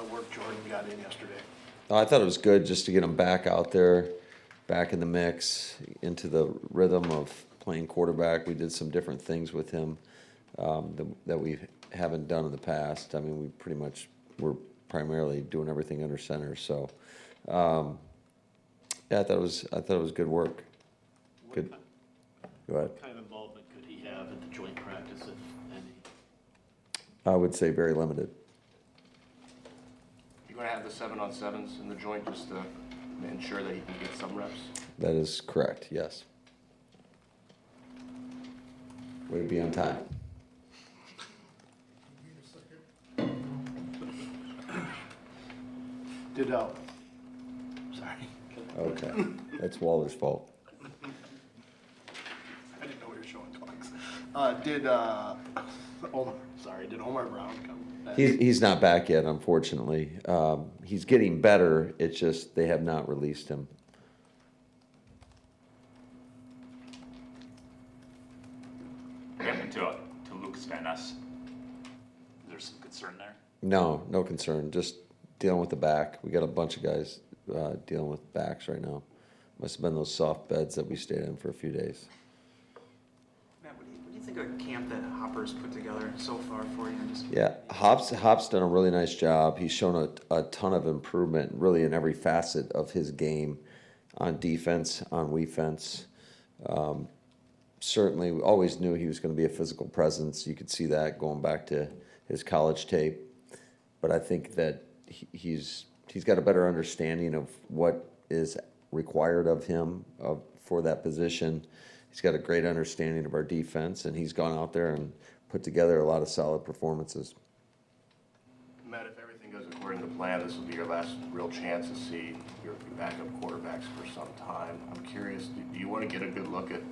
of work Jordan got in yesterday? I thought it was good just to get him back out there, back in the mix, into the rhythm of playing quarterback. We did some different things with him that we haven't done in the past. I mean, we pretty much were primarily doing everything under center. So, yeah, I thought it was good work. Good. Go ahead. What kind of involvement could he have in the joint practice, if any? I would say very limited. You're going to have the 7-on-7s in the joint just to ensure that he can get some reps? That is correct, yes. Way to be on time. Did, sorry. Okay, that's Waller's fault. I didn't know we were showing clocks. Did Omar Brown come back? He's not back yet, unfortunately. He's getting better. It's just they have not released him. Getting to Lucas Van Ness, there's some concern there. No concern. Just dealing with the back. We got a bunch of guys dealing with backs right now. Must have been those soft beds that we stayed in for a few days. Matt, what do you think of camp that Hopper's put together so far for you? Yeah, Hop's done a really nice job. He's shown a ton of improvement, really in every facet of his game, on defense, on offense. Certainly, we always knew he was going to be a physical presence. You could see that going back to his college tape. But I think that he's got a better understanding of what is required of him for that position. He's got a great understanding of our defense, and he's gone out there and put together a lot of solid performances. Matt, if everything goes according to plan, this will be your last real chance to see your backup quarterbacks for some time. I'm curious, do you want to get a good look at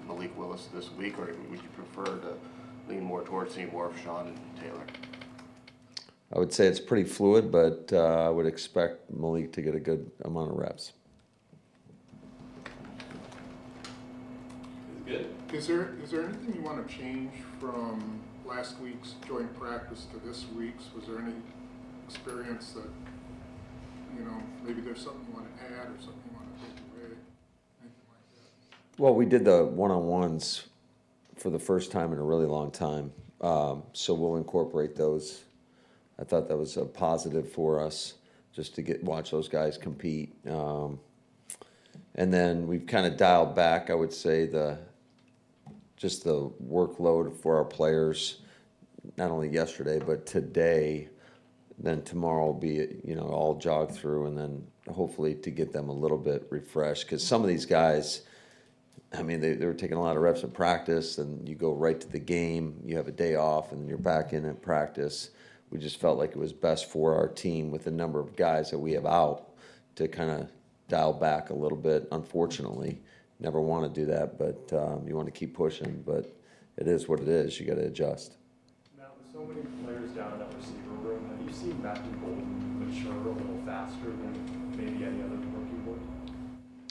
Malik Willis this week, or would you prefer to lean more towards seeing more of Sean and Taylor? I would say it's pretty fluid, but I would expect Malik to get a good amount of reps. Good. Is there anything you want to change from last week's joint practice to this week's? Was there any experience that, maybe there's something you want to add or something you want to take away, anything like that? Well, we did the one-on-ones for the first time in a really long time, so we'll incorporate those. I thought that was a positive for us, just to watch those guys compete. And then we've kind of dialed back, I would say, just the workload for our players, not only yesterday, but today. Then tomorrow will be, all jog through, and then hopefully to get them a little bit refreshed. Because some of these guys, I mean, they were taking a lot of reps in practice, and you go right to the game, you have a day off, and then you're back in at practice. We just felt like it was best for our team with the number of guys that we have out to kind of dial back a little bit. Unfortunately, never want to do that, but you want to keep pushing. But it is what it is. You got to adjust. Now, with so many players down in that receiver room, have you seen Matthew Golden mature a little faster than maybe any other rookie would?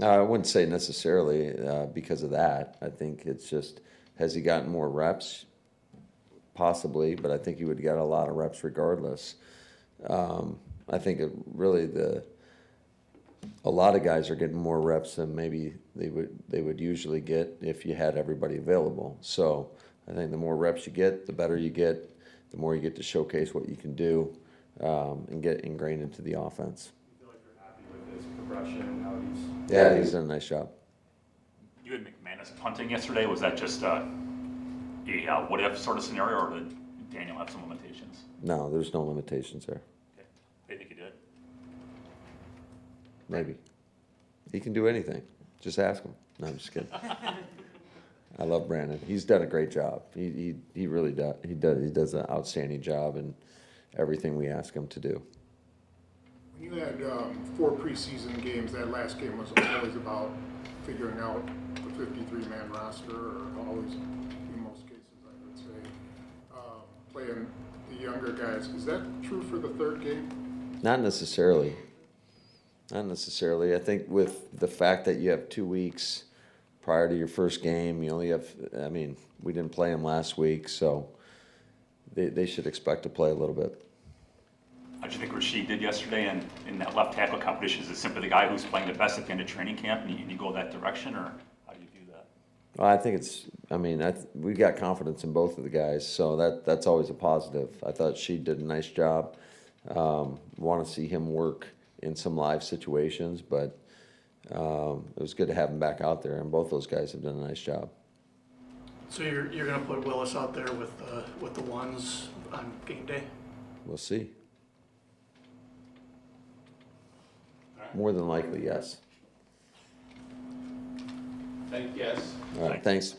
I wouldn't say necessarily because of that. I think it's just, has he gotten more reps? Possibly, but I think he would get a lot of reps regardless. I think a lot of guys are getting more reps than maybe they would usually get if you had everybody available. So I think the more reps you get, the better you get, the more you get to showcase what you can do and get ingrained into the offense. I feel like you're happy with his progression and how he's... Yeah, he's done a nice job. You had McManus punting yesterday. Was that just a what-if sort of scenario, or did Daniel have some limitations? No, there's no limitations there. Okay. They think he did. Maybe. He can do anything. Just ask him. No, I'm just kidding. I love Brandon. He's done a great job. He really does. He does an outstanding job in everything we ask him to do. When you had 4 preseason games, that last game was always about figuring out the 53-man roster, or always, in most cases, I would say, playing the younger guys. Is that true for the third game? Not necessarily. Not necessarily. I think with the fact that you have 2 weeks prior to your first game, you only have, we didn't play them last week, so they should expect to play a little bit. How'd you think Rashid did yesterday in that left tackle competition? Is it simply the guy who's playing the best at the end of training camp and you go that direction, or how do you view that? Well, I think it's, I mean, we've got confidence in both of the guys, so that's always a positive. I thought she did a nice job. Want to see him work in some live situations, but it was good to have him back out there, and both those guys have done a nice job. So you're gonna put Willis out there with the ones on game day? We'll see. More than likely, yes. Thank you, guys. All right, thanks.